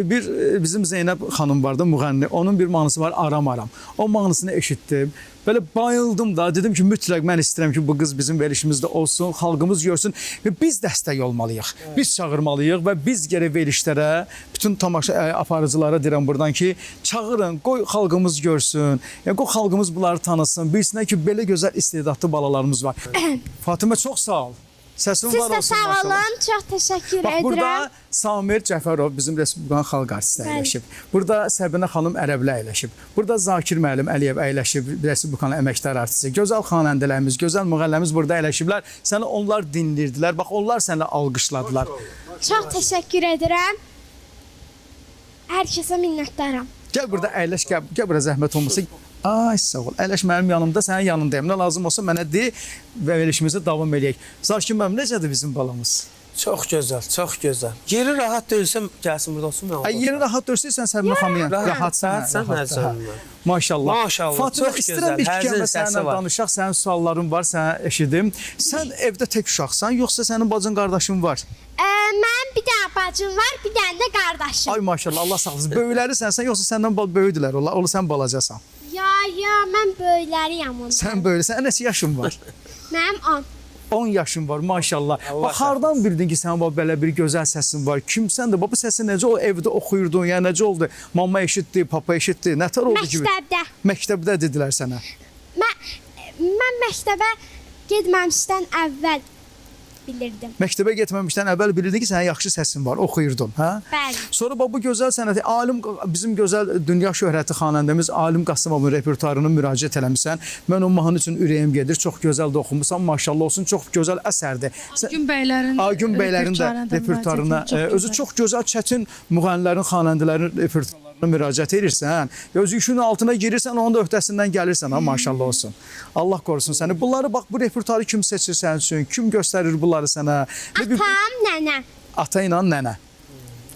Bizim Zeynəb xanım vardı, müğənni. Onun bir mahnısı var, Aram Aram. O mahnısını eşitdim. Böyle bayıldım da. Dedim ki, mütləq mən istəyirəm ki, bu qız bizim verilişimizdə olsun, xalqımız görsün və biz dəstək olmalıyıq. Evet. Biz çağırmalıyıq və biz gərək verilişlərə, bütün tamaşa aparıcılara deyirəm buradan ki, çağırın, qoy xalqımız görsün. Yəni, qoy xalqımız bunları tanısın. Bilsinlər ki, belə gözəl istedadlı balalarımız var. Fatimə, çox sağ ol. Səsin var olsun. Siz də sağ olun, çox təşəkkür edirəm. Burada Samir Cəfərov bizim Respublikanın xalq artisti əyləşib. Burada Səbinə xanım Ərəblə əyləşib. Burada Zakir müəllim Əliyev əyləşib, Respublikanın əməkdar artisti. Gözəl xanəndələrimiz, gözəl müğənnilərimiz burada əyləşiblər. Səni onlar dinlirdilər. Bax, onlar səni alqışladılar. Çox təşəkkür edirəm. Hər kəsə minnətdaram. Gəl burada əyləş, gəl burada zəhmət olmasa. Ay, sağ ol. Əyləş mənim yanımda, sənin yanındayım. Nə lazım olsa mənə de və verilişimizi davam eləyək. Zakir müəllim, necədir bizim balamız? Çox gözəl, çox gözəl. Yeri rahat deyilsə, gəlsin burada olsun. Yeri rahat dörsəysən, Səbinə xanım, rahatsan. Maşallah. Maşallah, Fatimə, çox istəyirəm bir kəlmə səninlə danışaq, sənin sualların var, sənə eşidim. Sən evdə tək uşaqsan, yoxsa sənin bacın, qardaşın var? Mənim bir dənə bacım var, bir dənə də qardaşım. Ay maşallah, Allah saxlasın. Böyükləri sənsən, yoxsa səndən böyüdülər, sən balacasan? Ya, mən böyükləriyəm ondan. Sən böyləsən, neçə yaşın var? Mənim 10. 10 yaşın var, maşallah. Bax, hardan bildin ki, sənin belə bir gözəl səsin var? Kimsən də, bu səsi necə o evdə oxuyurdun, ya necə oldu? Mama eşitdi, papa eşitdi, nətər oldu ki? Məktəbdə. Məktəbdə dedilər sənə. Mən məktəbə getməmişdən əvvəl bilirdim. Məktəbə getməmişdən əvvəl bilirdin ki, sənin yaxşı səsin var, oxuyurdun, hə? Bəli. Sonra bax, bu gözəl sənəti, bizim gözəl dünya şöhrəti xanəndəmiz Alim Qasımovun repertuarını müraciət eləmişsən. Mən o mahnı üçün ürəyim gedir, çox gözəl də oxumusan, maşallah olsun, çox gözəl əsərdir. Agün bəylərin də repertuarına, özü çox gözəl, çətin müğənnilərin, xanəndələrin repertuarına müraciət edirsən, özü işin altına girirsən, onun da öhdəsindən gəlirsən, ha, maşallah olsun. Allah qorusun səni. Bunları, bax, bu repertuarı kim seçir sənin üçün, kim göstərir bunları sənə? Atam, nənə. Ata ilə nənə.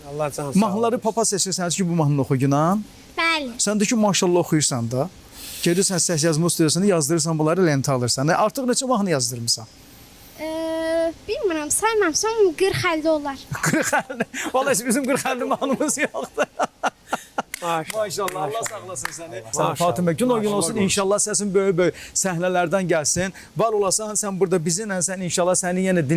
Allah can sağ olsun. Mahnıları papa seçir sənə ki, bu mahnını oxu günah. Bəli. Sən də ki, maşallah oxuyursan da. Gedirsən səs yazma stüdyosunu, yazdırırsan bunları, lentə alırsan. Artıq neçə mahnı yazdırmısan? Bilmirəm, saymamışam, 40-50 olar. 40-50. Vallahi bizim 40-50 mahnımız yoxdur. Maşallah, Allah saxlasın səni. Sən Fatimə, gün o gün olsun, inşallah səsin böyük-böyük səhnələrdən gəlsin. Var olasan, sən burada bizimlə, sən inşallah səni yenə dinləyəcəksən.